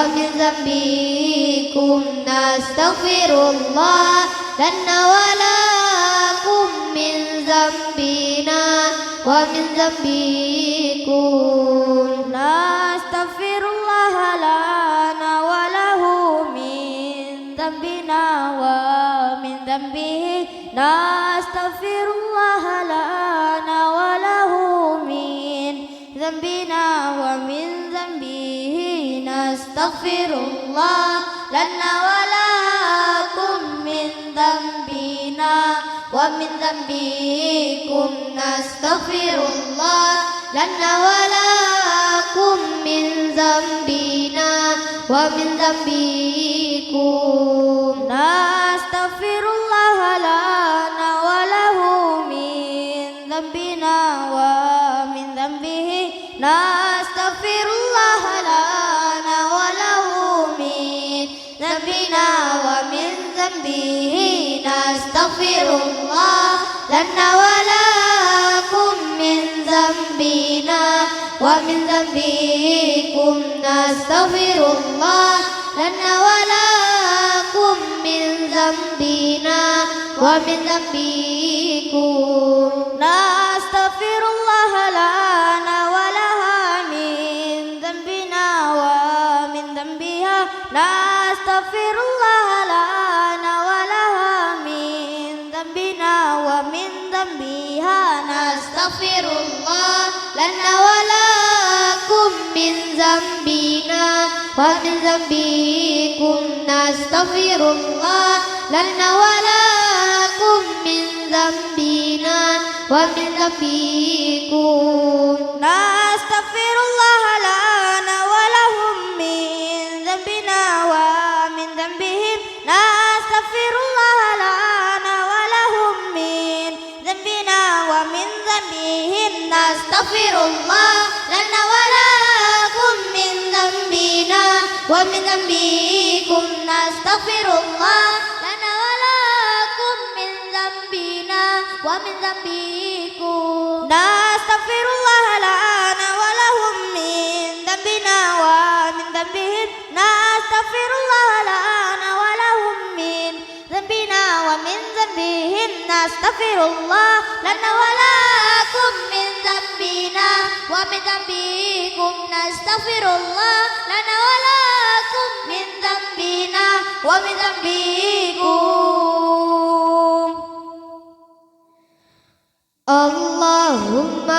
ومن ذنبكم نستغفر الله لنا ولكم من ذنبنا ومن ذنبكم نستغفر الله لنا وله من ذنبنا ومن ذنبه نستغفر الله لنا وله من ذنبنا ومن ذنبه نستغفر الله لنا ولكم من ذنبنا ومن ذنبكم نستغفر الله لنا ولكم من ذنبنا ومن ذنبكم نستغفر الله لنا وله من ذنبنا ومن ذنبه نستغفر الله لنا وله من ذنبنا ومن ذنبه نستغفر الله لنا ولكم من ذنبنا ومن ذنبكم نستغفر الله لنا ولكم من ذنبنا ومن ذنبكم نستغفر الله لنا ولها من ذنبنا ومن ذنبها نستغفر الله لنا ولها من ذنبنا ومن ذنبها نستغفر الله لنا ولكم من ذنبنا ومن ذنبكم نستغفر الله لنا ولكم من ذنبنا ومن ذنبكم نستغفر الله لنا ولهم من ذنبنا ومن ذنبهم نستغفر الله لنا ولهم من ذنبنا ومن ذنبهم نستغفر الله لنا ولكم من ذنبنا ومن ذنبكم نستغفر الله لنا ولكم من ذنبنا ومن ذنبكم نستغفر الله لنا ولهم من ذنبنا ومن ذنبهم نستغفر الله لنا ولهم من ذنبنا ومن ذنبهم نستغفر الله لنا ولكم من ذنبنا ومن ذنبكم نستغفر الله لنا ولكم من ذنبنا ومن ذنبكم اللهم